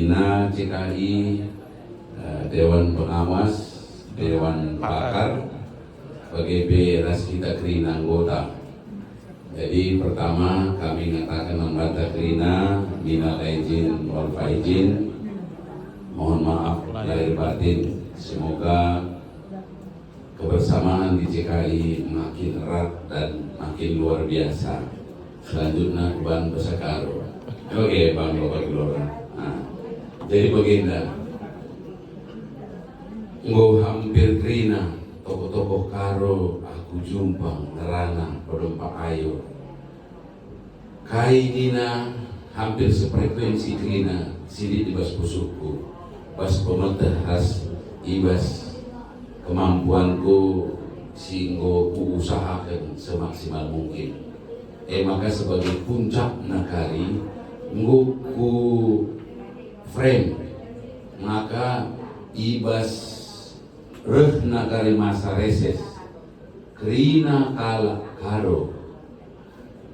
Krina CKI, Dewan Pengawas, Dewan Pakar, PGB Raskita Krina anggota. Jadi pertama kami mengatakan membantah Krina, minal aidin wal faizin, mohon maaf lahir batin. Semoga kebersamaan di CKI makin erat dan makin luar biasa. Selanjutnya Ban Besakaro. Oke, Bang Bapak Gelora. Nah, jadi begini, nggo hampir Krina, tokoh-tokoh karo aku jumpa nerana pedompak ayo. Kai dina hampir sefrekuensi Krina, sidik di bas pusukku, bas pemerintah has ibas kemampuanku singgo ku usahakan semaksimal mungkin. Maka sebagai puncak nakari nggo ku frame maka ibas reh nakari masa reses Krina kala karo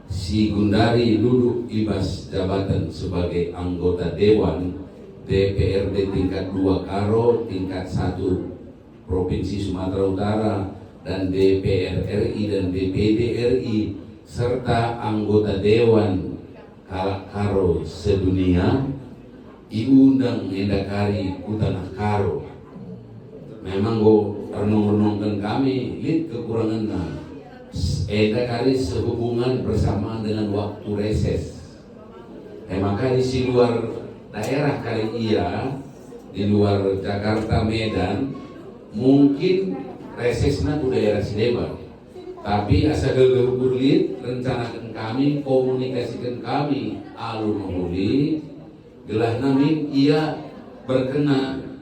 si Gundari duduk ibas jabatan sebagai anggota Dewan DPRD tingkat 2 Karo, tingkat 1 Provinsi Sumatera Utara, dan DPR RI dan DPD RI, serta anggota Dewan Karo sedunia, diundang endakari kutanah Karo. Memang go renung-renungkan kami, lihat kekurangan endakari sehubungan bersamaan dengan waktu reses. Maka di luar daerah kali iya, di luar Jakarta, Medan, mungkin resesnya ke daerah Sidebang. Tapi asal gelut rencanakan kami, komunikasikan kami, alun mahuli, gelah namin ia berkenan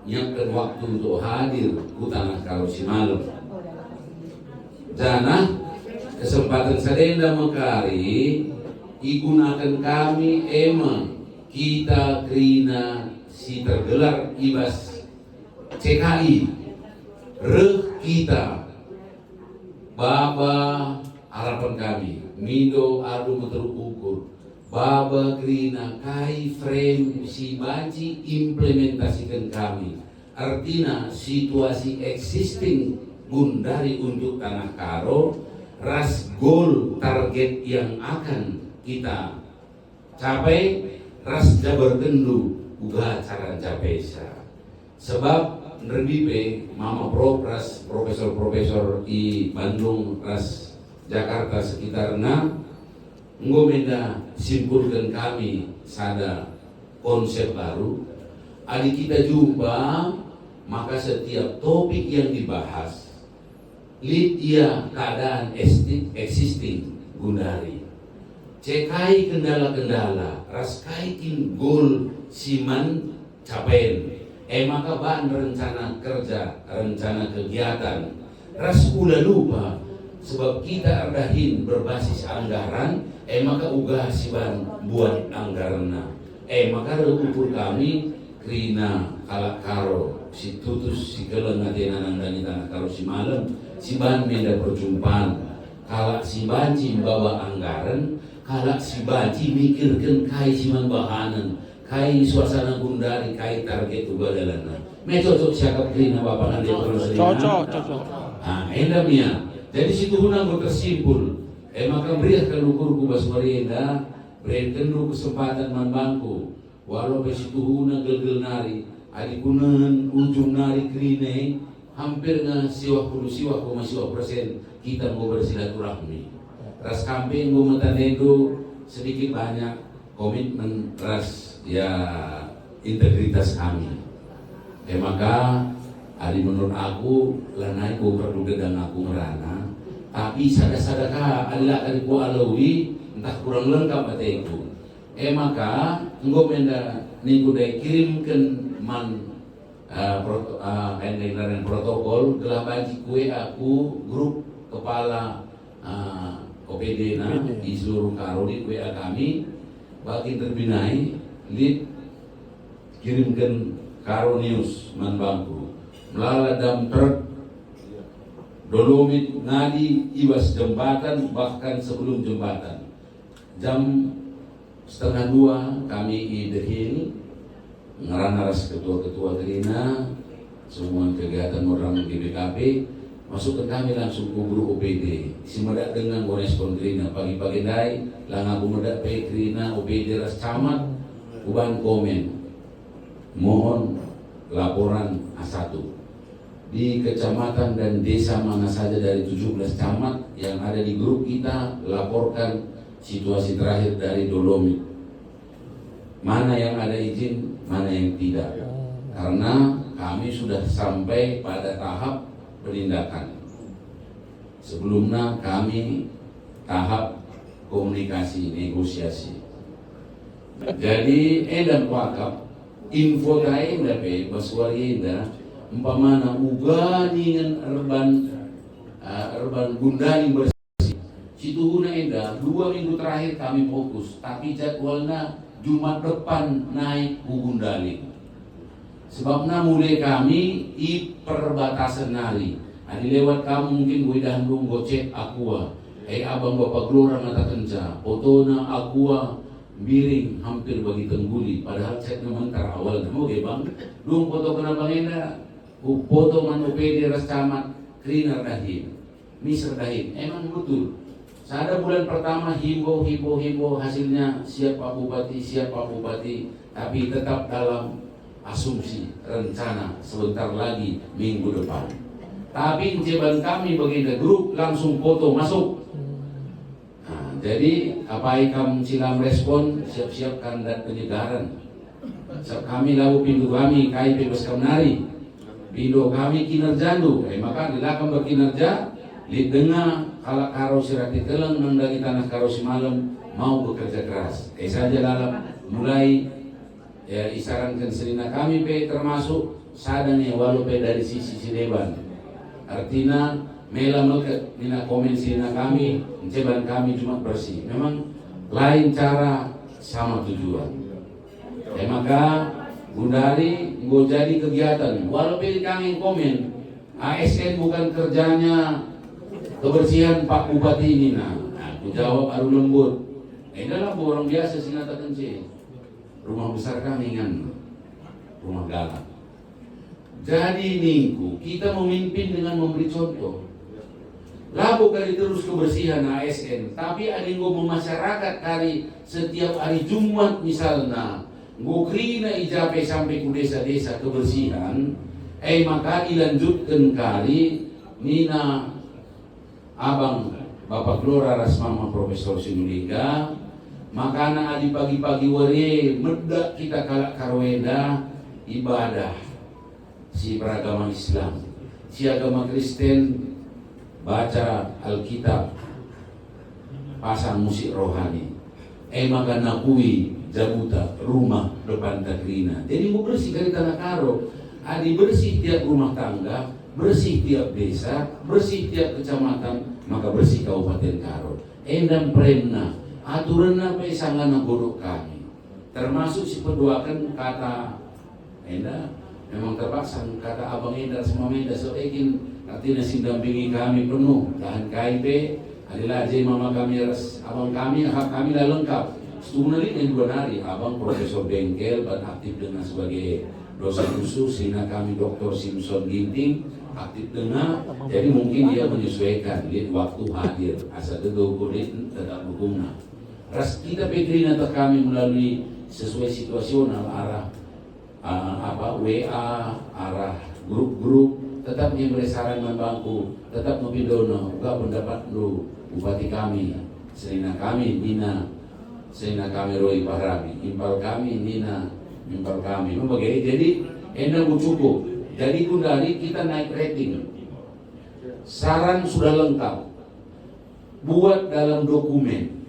nyiapkan waktu untuk hadir ke tanah Karo Simalem. Jana kesempatan sadenda mekari digunakan kami kita Krina si tergelar ibas CKI reh kita Baba harapan kami Mindo adu terukur Baba Krina kai frame si banci implementasikan kami, artinya situasi existing Gundari untuk tanah Karo, ras goal target yang akan kita capai, ras jabar kendu uga cara capai sa. Sebab nerbipe mama ras profesor di Bandung, ras Jakarta sekitarnya ngomenda simpulkan kami sada konsep baru. Adik kita jumpa, maka setiap topik yang dibahas lihat dia keadaan existing Gundari, cekai kendala-kendala, raskaitin goal siman capain, maka bahan rencana kerja, rencana kegiatan, ras udah lupa, sebab kita ardahin berbasis anggaran, maka ugah siban buat anggaranna, maka ukur kami Krina kalak karo si tutus si keleng atenan dari tanah Karo si malam si ban menda perjumpaan kalak si banci bawa anggaran kalak si banci mikirkan kai si bahanan kai suasana Gundari kai target ubadalana me cocok siakap Krina bapak nanti cocok endamnya jadi situ hunang tersimpul maka beriah kelukur kubas warienda berikan lu kesempatan manbangku walau besitu hunang gelgel nari adikunan ujung nari Krine hampir nggak siwah persen kita mau bersilaturahmi. Ras kamping mau mentanedo sedikit banyak komitmen ras ya integritas kami. Maka hari menurut aku lanai ku perlu gedang aku merana. Tapi sadaka adalah kariku alawi entah kurang lengkap bateku. Maka engkau menda niku dai kirimkan man protokol gelah baji kue aku grup kepala OPD di seluruh Karo di WA kami bakin terbinai lead kirimkan Karo News manbangku melala dam truk dolomit ngadi ibas jembatan bahkan sebelum jembatan jam 1:30 kami idehin ngaranas ketua-ketua Trina, semua kegiatan orang GBKP, masukkan kami langsung ke grup OPD. Si medak dengan respon Trina, pagi-pagi dai, lang aku medak pe Trina OPD ras camat, uban komen, mohon laporan A1 di kecamatan dan desa mana saja dari 17 camat yang ada di grup kita, laporkan situasi terakhir dari Dolomit. Mana yang ada izin, mana yang tidak. Karena kami sudah sampai pada tahap penindakan. Sebelumnya kami tahap komunikasi, negosiasi. Jadi edam wakaf, info lain dapat baswari indah, umpamana uganingan urban Gundali bersih. Situ guna indah 2 minggu terakhir kami fokus, tapi jadwalnya Jumat depan naik ke Gundali. Sebabnya mulai kami di perbatasan nari. Adi lewat kamu mungkin gue dah belum gocek aqua. Abang bapak gelora mata kenca. Fotona aqua miring hampir bagi tengguli. Padahal cek mentar awal mau ge bang. Belum foto kena bangenda. Foto man OPD ras camat cleaner dahin. Miser dahin. Emang betul. Sada bulan pertama himbo hasilnya siap Pak Bupati, tapi tetap dalam asumsi rencana sebentar lagi minggu depan. Tapi jawaban kami bagian grup langsung foto masuk. Nah, jadi apa kamu silam respon siap-siap kandidat penyegaran. Kami lalu pintu kami kai bebas kamnari. Pintu kami kinerjandu. Maka dilakam berkinerja li dengar kalau karo sirati telang nandagi tanah karo malam mau bekerja keras. Saja dalam mulai ya isarankan selina kami termasuk sadane walau dari sisi sineban. Artinya mela melekat nina komen selina kami, menceban kami cuma bersih. Memang lain cara sama tujuan. Maka Gundari gue jadi kegiatan walau kami komen ASN bukan kerjanya kebersihan Pak Bupati ini. Nah, aku jawab aru lembut. Dalam orang biasa sinatakan sih. Rumah besar kami kan rumah galak. Jadi minggu kita memimpin dengan memberi contoh. Lalu kali terus kebersihan ASN, tapi ada yang masyarakat kali setiap hari Jumat misalnya, ngokrina ijape sampai ke desa-desa kebersihan, maka dilanjutkan kali Nina Abang Bapak Gelora Rasmama Profesor Sinulinga, makana adi pagi-pagi wari medak kita kalak karweda ibadah si beragama Islam, si agama Kristen baca Alkitab, pasang musik rohani, maka nakui jabuta rumah depan takrina. Jadi mau bersih dari tanah karo, adi bersih tiap rumah tangga, bersih tiap desa, bersih tiap kecamatan, maka bersih Kabupaten Karo. Endam premna, aturanna pesangana godok kami. Termasuk si peduakan kata enda, memang terpasang kata abang enda semua menda soekin artinya sindampingi kami penuh. Tahan KIP, adalah aja mama kami abang kami, hak kami dah lengkap. Setunali yang 2 hari, abang Profesor Bengkel dan aktif dengan sebagai dosen khusus, sehingga kami Dr. Simpson Ginting aktif dengar, jadi mungkin dia menyesuaikan lihat waktu hadir asal itu kulit tetap dukungnya. Ras kita pikirin atau kami melalui sesuai situasional arah WA, arah grup-grup, tetap yang beresaran membantu, tetap mempidono, enggak pendapat lu bupati kami, selina kami Nina, selina kami Roy Parabi, impal kami Nina, impal kami, jadi enak cukup. Jadi Gundari kita naik rating. Saran sudah lengkap. Buat dalam dokumen.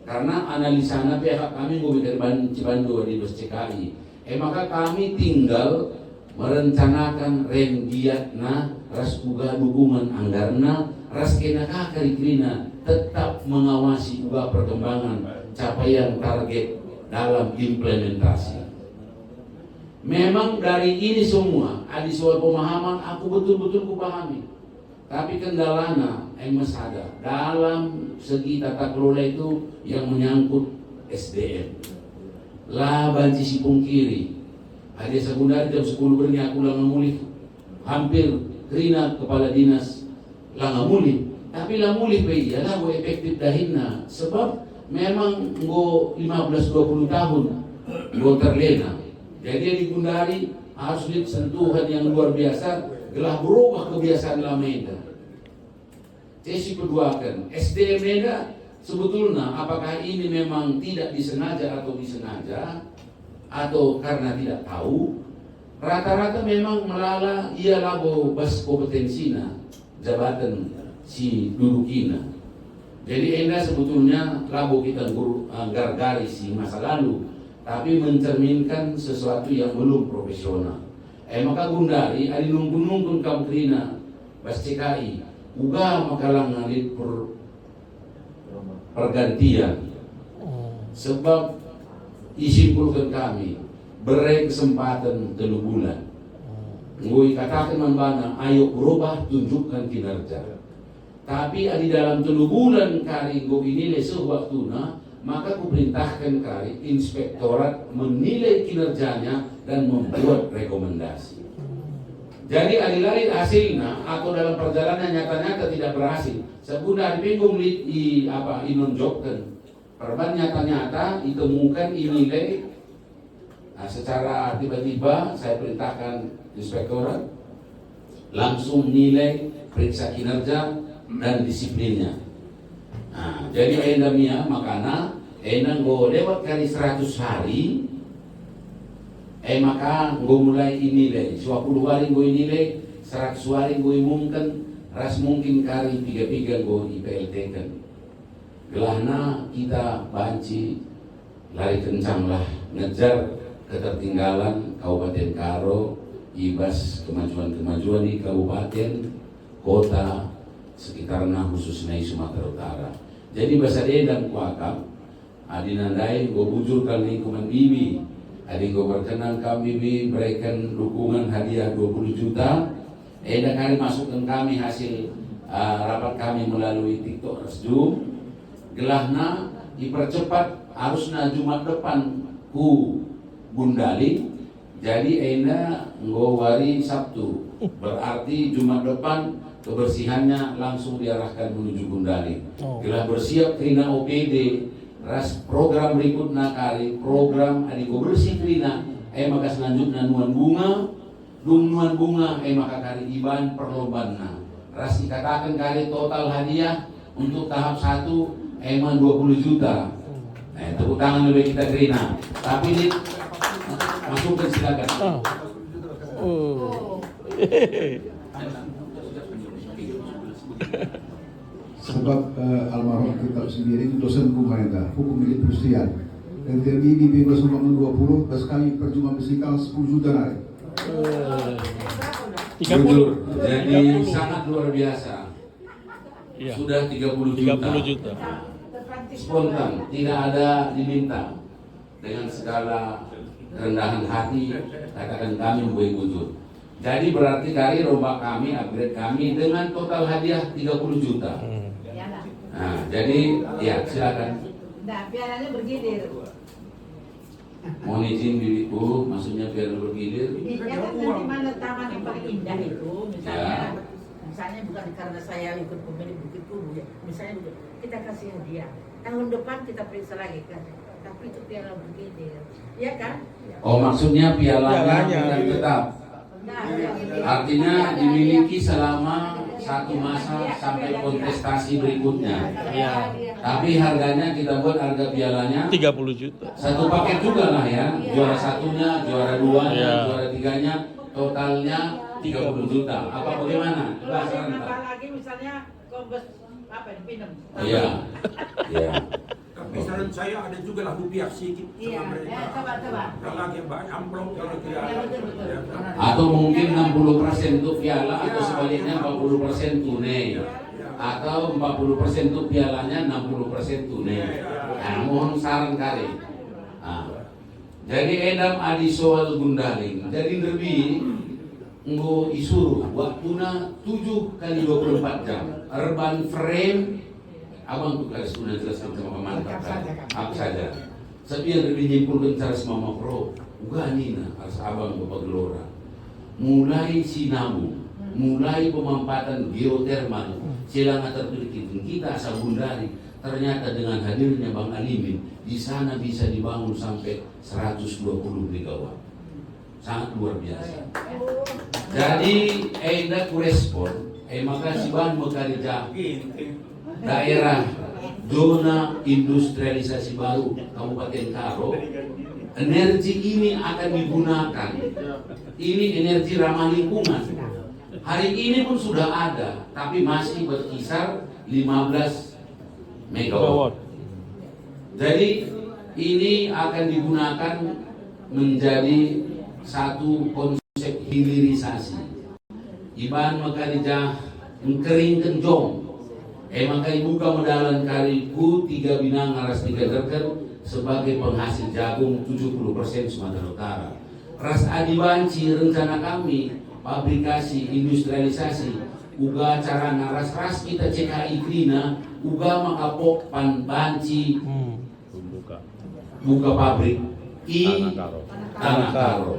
Karena analisanya pihak kami dari Cibandu di BSCKI. Maka kami tinggal merencanakan rendiatna, ras uga dukungan anggarna, ras kena kakarikrina tetap mengawasi uga perkembangan capaian target dalam implementasi. Memang dari ini semua ada soal pemahaman aku betul-betul kupahami. Tapi kendalanya emas ada dalam segi tata kelola itu yang menyangkut SDM. Lah banci si pungkiri. Hadiah sekundari jam 10 bernya aku lang mulih. Hampir kerina kepala dinas lang mulih. Tapi lang mulih ba iyalah go efektif dahinna. Sebab memang go 15-20 tahun go terlena. Jadi di Gundari harus lihat sentuhan yang luar biasa. Gelah berubah kebiasaan lama itu. Jadi kedua kan SDM Meda sebetulnya apakah ini memang tidak disengaja atau disengaja atau karena tidak tahu, rata-rata memang melala ia lago bas kompetensinya jabatan si dudukina. Jadi enda sebetulnya lago kita gargari si masa lalu, tapi mencerminkan sesuatu yang belum profesional. Maka Gundari ada nungkun kamu kerina bas CKI uga makalang ngalit pergantian sebab isimpulkan kami beri kesempatan 3 bulan. Ngui katakan membana ayo berubah tunjukkan kinerja. Tapi di dalam 3 bulan kari ngui nilai sewaktuna, maka kuperintahkan kari inspektorat menilai kinerjanya dan membuat rekomendasi. Jadi adilari hasilnya atau dalam perjalanan nyata-nyata tidak berhasil. Sebenarnya bingung inonjokkan. Perban nyata-nyata ditemukan nilai. Nah, secara tiba-tiba saya perintahkan inspektorat langsung nilai periksa kinerja dan disiplinnya. Nah, jadi endamia makana endang go lewat kali 100 hari maka go mulai inilai 20 hari go inilai 100 hari go imungkan ras mungkin kali 3 go IPLT kan. Gelahna kita banci lari kencang lah ngejar ketertinggalan Kabupaten Karo ibas kemajuan di kabupaten kota sekitarnya khususnya di Sumatera Utara. Jadi bahasa dan kuakam adinandai go bujurkan lingkungan bibi adi go berkenan kami bibi berikan dukungan hadiah 20 juta kali masukkan kami hasil rapat kami melalui TikTok Zoom. Gelahna dipercepat harusnya Jumat depan ku Gundali. Jadi enda ngowari Sabtu. Berarti Jumat depan kebersihannya langsung diarahkan menuju Gundali. Gelah bersiap kerina OPD. Ras program berikutnya kali program adiko bersih kerina. Maka selanjutnya nuan bunga maka kali iban perlombaan. Ras dikatakan kali total hadiah untuk tahap 1 emang 20 juta. Nah, tepuk tangan lebih kita terima. Tapi ini masukkan silakan. Sebab almarhum kita sendiri dosen hukum milik industrian. Dan kami bibi bersumbangan 20, sekali percuma bersikal 10 juta naik. Jujur, jadi sangat luar biasa. Iya. Sudah 30 juta. Spontan, tidak ada diminta. Dengan segala kerendahan hati, katakan kami membuat bujur. Jadi berarti kali rombak kami, upgrade kami dengan total hadiah 30 juta. Nah, jadi ya silakan. Nah, pialanya bergilir. Mohon izin bibiku, maksudnya biar bergilir. Ya kan nanti mana taman yang paling indah itu, misalnya bukan karena saya ikut pemilik Bukit Kubu ya, misalnya kita kasih hadiah. Tahun depan kita periksa lagi kan, tapi itu piala bergilir, ya kan? Oh maksudnya pialanya bukan tetap. Artinya dimiliki selama 1 masa sampai kontestasi berikutnya. Iya. Tapi harganya kita buat harga pialanya 30 juta. satu paket juga lah ya. Juara 1-nya, juara 2-nya, Iya. juara 3-nya, totalnya 30 juta. Apa bagaimana? Kalau ada yang nambah lagi misalnya kombes apa ini pinem. Iya. Iya. Tapi saran saya ada juga lah rupiah sedikit Iya, sama mereka. coba. Kalau lagi banyak amplop kalau tidak Iya, ada. betul. Ya. Atau mungkin 60% untuk piala atau sebaliknya 40% tunai. Atau 40% untuk pialanya 60% tunai. Nah, mohon saran kali. Nah, jadi edam adi soal Gundaling. Jadi lebih nggo isuru waktuna 7 kali 24 jam. Urban frame abang tuh sudah jelaskan sama pemantau. Aku saja. Tapi yang lebih nyimpulkan cara semama pro. uga nina as abang Bapak Gelora, mulai sinabung, mulai pemampatan geotermal, silang terpikir kita Sabundari, ternyata dengan hadirnya Bang Alimin di sana bisa dibangun sampai 120 megawatt, sangat luar biasa. Jadi enda ku respon, makasih Bang Mekarija daerah zona industrialisasi baru Kabupaten Karo. Energi ini akan digunakan. Ini energi ramah lingkungan. Hari ini pun sudah ada, tapi masih berkisar 15 megawatt. Jadi ini akan digunakan menjadi satu konsep hilirisasi. Iban Mekarija mengkering kenjong. Maka ibuka medalan kariku 3 binang aras 3 derker sebagai penghasil jagung 70% Sumatera Utara. Ras adibanci rencana kami pabrikasi industrialisasi uga cara naras-ras kita CKI Krina uga makapok banci buka pabrik Tanah Karo.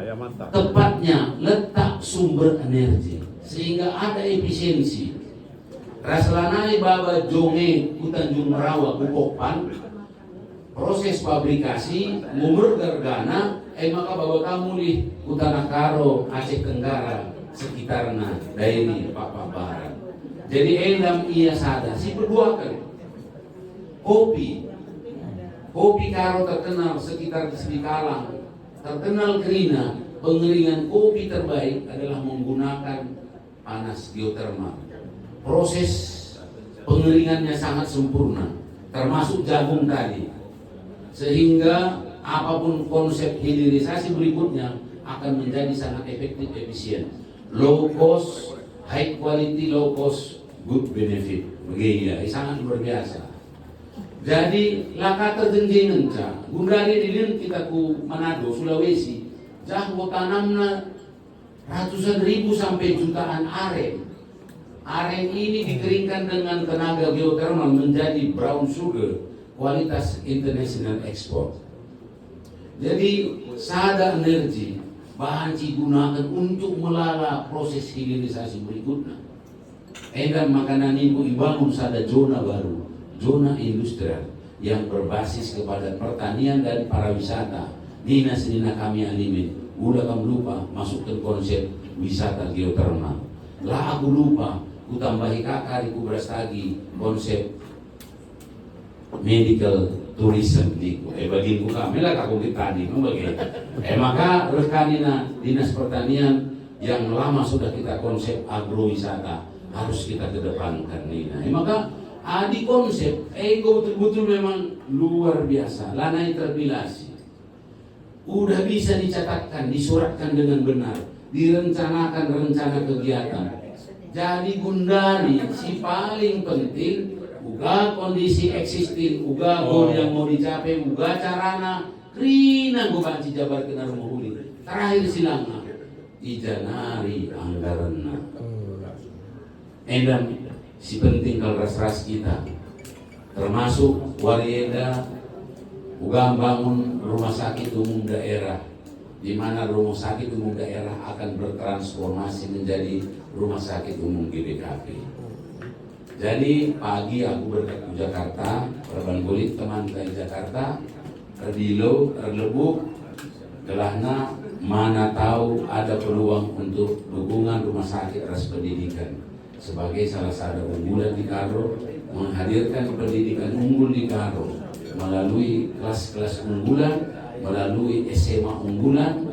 Ya mantap. Tepatnya letak sumber energi sehingga ada efisiensi. Raslanai baba jonge ku Tanjung Merawa ku Pokpan proses pabrikasi ngumur gargana maka baba kamu lih ku Tanah Karo Aceh Tenggara sekitarna daerah Papua Barat. Jadi endam ia sadar si berdua kan kopi Karo terkenal sekitar di Kalang, terkenal Krina. Pengeringan kopi terbaik adalah menggunakan panas geotermal. Proses pengeringannya sangat sempurna, termasuk jagung tadi, sehingga apapun konsep hilirisasi berikutnya akan menjadi sangat efektif, efisien, low cost, high quality, low cost, good benefit, begitu, sangat luar biasa. Jadi laka terjenjengan ca, gundari dilin kita ku Manado, Sulawesi, jago tanamna ratusan ribu sampai jutaan aren. Aren ini dikeringkan dengan tenaga geotermal menjadi brown sugar kualitas international export. Jadi sada energi bahan digunakan untuk melala proses hilirisasi berikutnya. Edan makanan ibu dibangun sada zona baru, zona industrial yang berbasis kepada pertanian dan pariwisata. Dinas kami Alimin, udah kamu lupa masukkan konsep wisata geotermal. Lah aku lupa ku tambahi kakak ku berastagi konsep medical tourism niku baginku kami lah kakung tadi maka rekanina dinas pertanian yang lama sudah kita konsep agrowisata harus kita kedepankan nina maka di konsep betul-betul memang luar biasa lanai terpilasi udah bisa dicatatkan disuratkan dengan benar direncanakan rencana kegiatan. Jadi gundari si paling penting uga kondisi existing uga goal yang mau dicapai uga carana krina gua banci jabar kena rumah uli terakhir silangna ijanari anggaranna edan si penting kalau ras-ras kita termasuk warieda uga bangun rumah sakit umum daerah di mana rumah sakit umum daerah akan bertransformasi menjadi rumah sakit umum GBKP. Jadi pagi aku berangkat ke Jakarta, Perban Kulit teman dari Jakarta, Erdilo, Erlebuk, gelahna mana tahu ada peluang untuk dukungan rumah sakit ras pendidikan sebagai salah satu unggulan di Karo, menghadirkan pendidikan unggul di Karo melalui kelas-kelas unggulan, melalui SMA unggulan,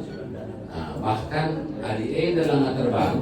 bahkan adik dalam terbang,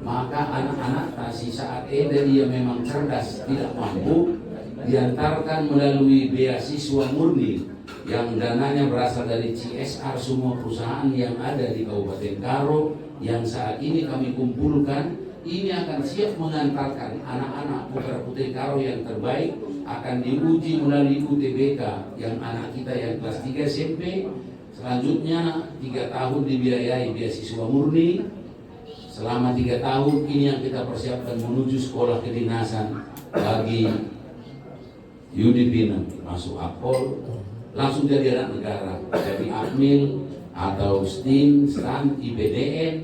maka anak-anak tasi saat dia memang cerdas tidak mampu diantarkan melalui beasiswa murni yang dananya berasal dari CSR semua perusahaan yang ada di Kabupaten Karo yang saat ini kami kumpulkan. Ini akan siap mengantarkan anak-anak putra putri Karo yang terbaik akan diuji melalui UTBK yang anak kita yang kelas 3 SMP. Selanjutnya 3 tahun dibiayai beasiswa murni. Selama 3 tahun ini yang kita persiapkan menuju sekolah kedinasan bagi Yudi Bina masuk Akpol langsung jadi anak negara, jadi Akmil atau STIM, STAN, IPDN,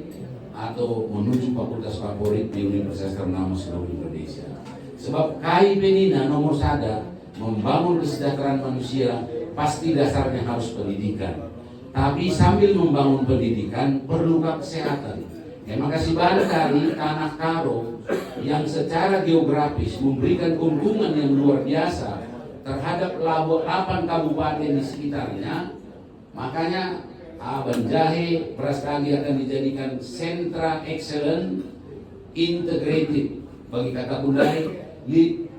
atau menuju fakultas favorit di universitas ternama seluruh Indonesia. Sebab KIP Nina nomor satu, membangun kesejahteraan manusia pasti dasarnya harus pendidikan. Tapi sambil membangun pendidikan perlu kesehatan. Makasih banyak dari tanah Karo yang secara geografis memberikan keuntungan yang luar biasa terhadap 8 kabupaten di sekitarnya. Makanya Banjahe Brastagi akan dijadikan sentra excellent integrated bagi kata Bundai di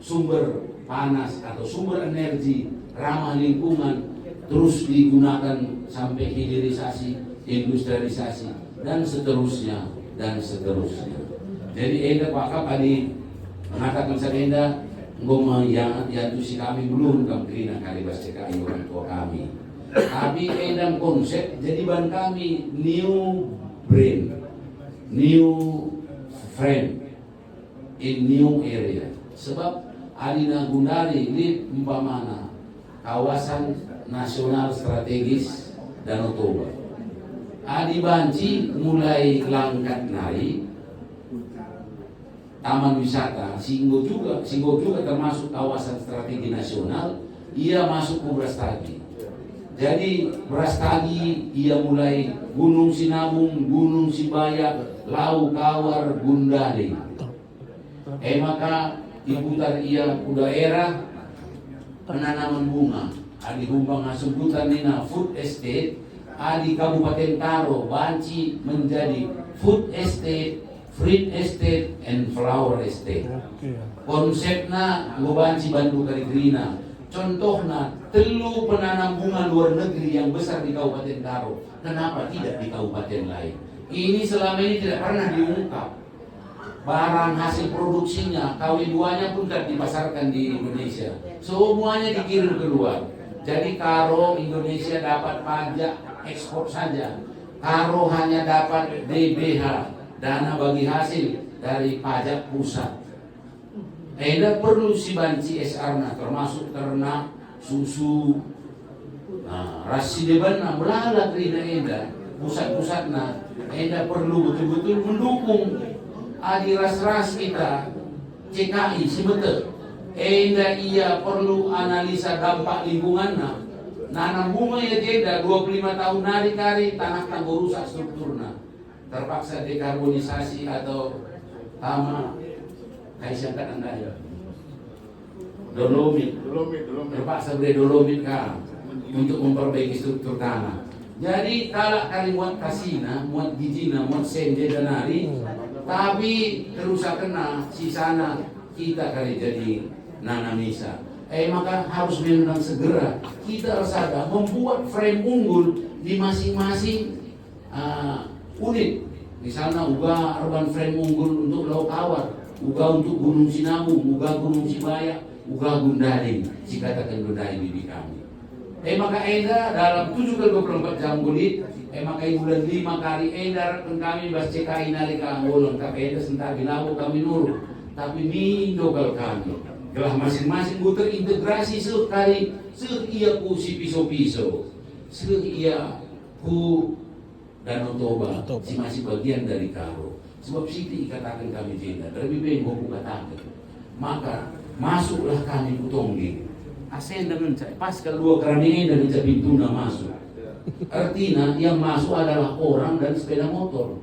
sumber panas atau sumber energi ramah lingkungan, terus digunakan sampai hilirisasi, industrialisasi, dan seterusnya dan seterusnya. Jadi enda Pak Kap adi mengatakan saya enda ngomong yang si kami belum kami kali CKI orang tua kami. Tapi edam konsep jadi ban kami new brain, new friend in new area. Sebab Adina Gundari di umpamana kawasan nasional strategis Danau Toba. Adi Banci mulai langkat naik taman wisata Singgo juga termasuk kawasan strategi nasional. Ia masuk ke Brastagi. Jadi Brastagi ia mulai Gunung Sinabung, Gunung Sibayak, Lau Kawar, Gundari. Maka diputar ia ke daerah penanaman bunga. Adi humbang sebutan nina food estate. Adi Kabupaten Karo Banci menjadi food estate, fruit estate, and flower estate. Konsepnya Banci Bandu Karigrina. Contohnya telu penanam bunga luar negeri yang besar di Kabupaten Karo. Kenapa tidak di kabupaten lain? Ini selama ini tidak pernah diungkap. Barang hasil produksinya, KW2-nya pun tidak dipasarkan di Indonesia. Semuanya dikirim keluar. Jadi Karo Indonesia dapat pajak ekspor saja. Karo hanya dapat DBH, dana bagi hasil dari pajak pusat. Enda perlu si banci SR-na termasuk ternak, susu, rasi debanna melala kerina enda pusat-pusatna. Enda perlu betul-betul mendukung adi ras-ras kita CKI sebetulnya. Enda ia perlu analisa dampak lingkunganna. Nanam bunga ya tidak 25 tahun nari-kari tanah tangguh rusak strukturna. Terpaksa dekarbonisasi atau tama kaisang kan anda ya. Dolomit. Terpaksa beli dolomit kan untuk memperbaiki struktur tanah. Jadi kalau kali muat kasina, muat gijina, muat senje dan nari, tapi terus kena sisana kita kali jadi nanamisa. Maka harus memang segera kita rasakan membuat frame unggul di masing-masing unit. Misalnya uga urban frame unggul untuk Lau Kawar, uga untuk Gunung Sinabung, uga Gunung Sibayak, uga Gundari, si katakan Gundari bibi kami. Maka enda dalam 7x24 jam kulit, maka bulan 5 kali enda kami bas CKI nalika anggolang, tapi enda sentar bilawo kami nurut, tapi mindokal kami. Telah masing-masing bu terintegrasi sekali, ia ku si piso-piso, ia ku Danau Toba, si masih bagian dari Karo. Sebab situ ikatakan kami jenda, lebih baik mau katakan. Maka masuklah kami ke Tongging. Asen dengan saya, pas kedua kerani dan pintu masuk. Artinya yang masuk adalah orang dan sepeda motor.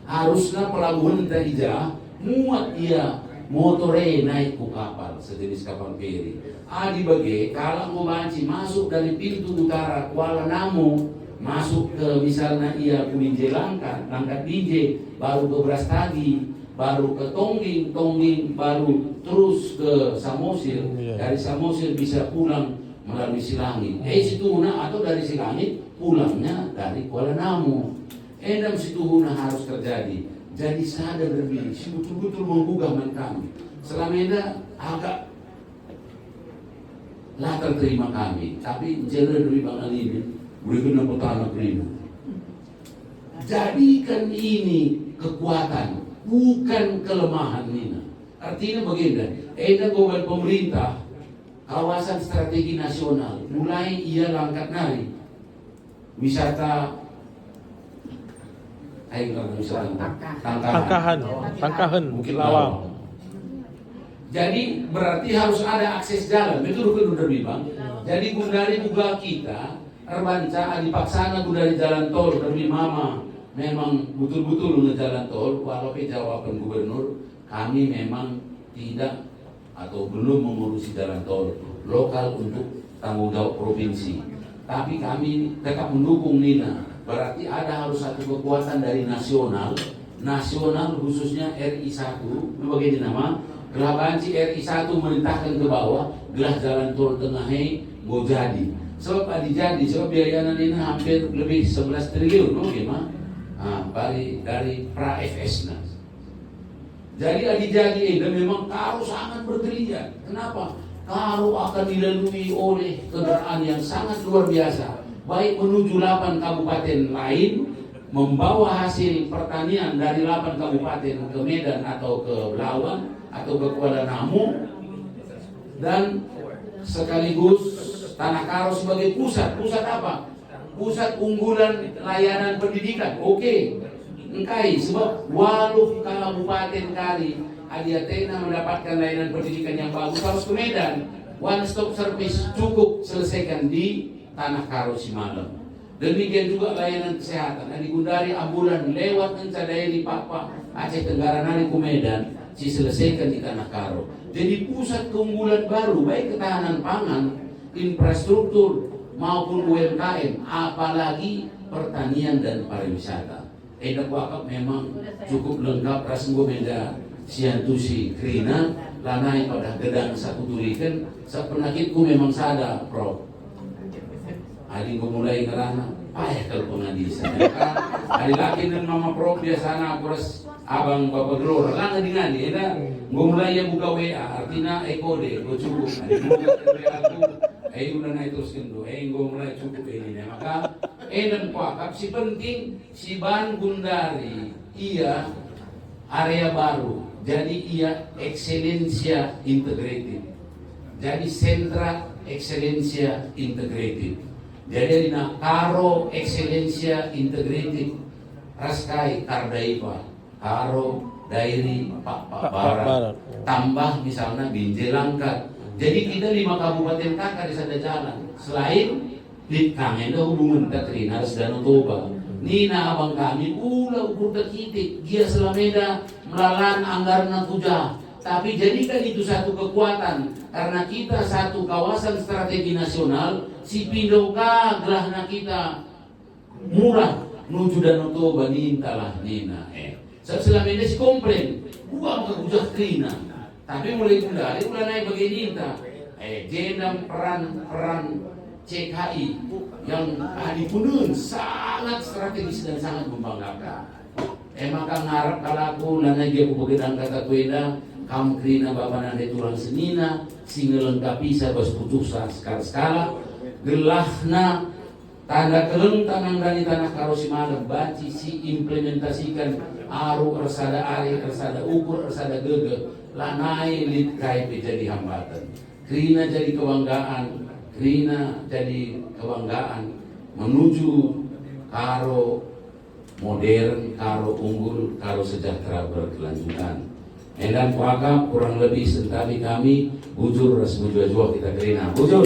Harusnya pelabuhan Ija muat ia motore naik ke kapal, sejenis kapal feri. Adi bagi kalau mau banci masuk dari pintu utara Kuala Namu, masuk ke misalnya ia Kuninje Langkat DJ, baru ke Brastagi, baru ke Tongging baru terus ke Samosir. Dari Samosir bisa pulang melalui Silangit. Situhuna atau dari Silangit pulangnya dari Kuala Namu. Endam situhuna harus terjadi. Jadi sadar diri, betul-betul menggugah kami. Selama ini agak latar terima kami, tapi jalan dari Bang Alimin, boleh kena petana terima. Jadikan ini kekuatan, bukan kelemahan Nina. Artinya bagaimana? Gobel pemerintah, kawasan strategi nasional, mulai ia langkat nari. wisata wisata Tangkahan, Tangkahan, Bukit Lawang. Lawang. Jadi berarti harus ada akses jalan, betul udah Bang. Jadi Gundari juga kita, Erbanca, Adipaksana Gundari jalan tol, demi mama memang betul-betul udah jalan tol. Walaupun jawaban gubernur, kami memang tidak atau belum mengurusi jalan tol lokal untuk tanggung jawab provinsi. Tapi kami tetap mendukung Nina. Berarti ada harus satu kekuatan dari nasional khususnya RI1, begini nama, gelah banci RI1 merintahkan ke bawah, gelah jalan tol tengahnya mau jadi. Sebab sebab biayanya ini hampir lebih 11 triliun, gimana? Dari pra-FS. Jadi jadi dan memang Karo sangat bergeliat. Kenapa? Karo akan dilalui oleh kendaraan yang sangat luar biasa. Baik menuju 8 kabupaten lain, membawa hasil pertanian dari 8 kabupaten ke Medan atau ke Belawan atau ke Kuala Namu, dan sekaligus Tanah Karo sebagai pusat apa? Pusat unggulan layanan pendidikan. Oke, engkai sebab walau kabupaten kali Adiatena mendapatkan layanan pendidikan yang bagus harus ke Medan. One stop service cukup selesaikan di Tanah Karo Simalem. Demikian juga layanan kesehatan. Di Gundari ambulan lewat Encadai di Papa Aceh Tenggara nari ke Medan, diselesaikan di Tanah Karo. Jadi pusat keunggulan baru baik ketahanan pangan, infrastruktur maupun UMKM, apalagi pertanian dan pariwisata. Edak wakaf memang cukup lengkap rasenggo menda siantusi krina lanai pada gedang satu turikan sepenakitku memang sada Prof. Adi mulai ngerana payah kalau pengadisan. Adi laki dan mama Prof biasanya akuras abang bapak gelora lang ngadi eda mulai yang buka WA artinya ekode go cukup. Adi buka WA aku udah naik terus kendo mulai cukup ini maka dan kuakap si penting si Ban Gundari iya area baru jadi iya Excellencia Integrated, jadi sentra Excellencia Integrated. Jadi di Karo Excellencia Integrated Raskai Kardaipa, Karo Dairi Pak Barat, tambah misalnya Binjai Langkat. Jadi kita 5 kabupaten kakak di sana jalan. Selain di kangen hubungan Katrinas dan Toba. Nina abang kami ulah ukur terkitik, dia selameda melalan anggaran tuja. Tapi jadikan itu satu kekuatan karena kita satu kawasan strategi nasional. Si Pindo gerahna kita murah menuju Danau Toba nintalah Nina. Selama ini si komplain, buang ke bujak Trina. Tapi mulai Gundari mulai naik bagi ninta. Jenam peran CKI yang dipunun sangat strategis dan sangat membanggakan. Maka ngarap kalau aku nanya dia kubegedang kata kueda kamu krina bapak nande tulang senina sehingga lengkapi saya bos putus skala gelahna tanda keleng tanang dari Tanah Karo Simalem baci si implementasikan aru ersada ari ersada ukur ersada gege lanai lit KIP jadi hambatan krina jadi kebanggaan menuju Karo modern, Karo unggul, Karo sejahtera berkelanjutan. Dan kuakap kurang lebih sentami kami bujur ras bujur kita kerina bujur.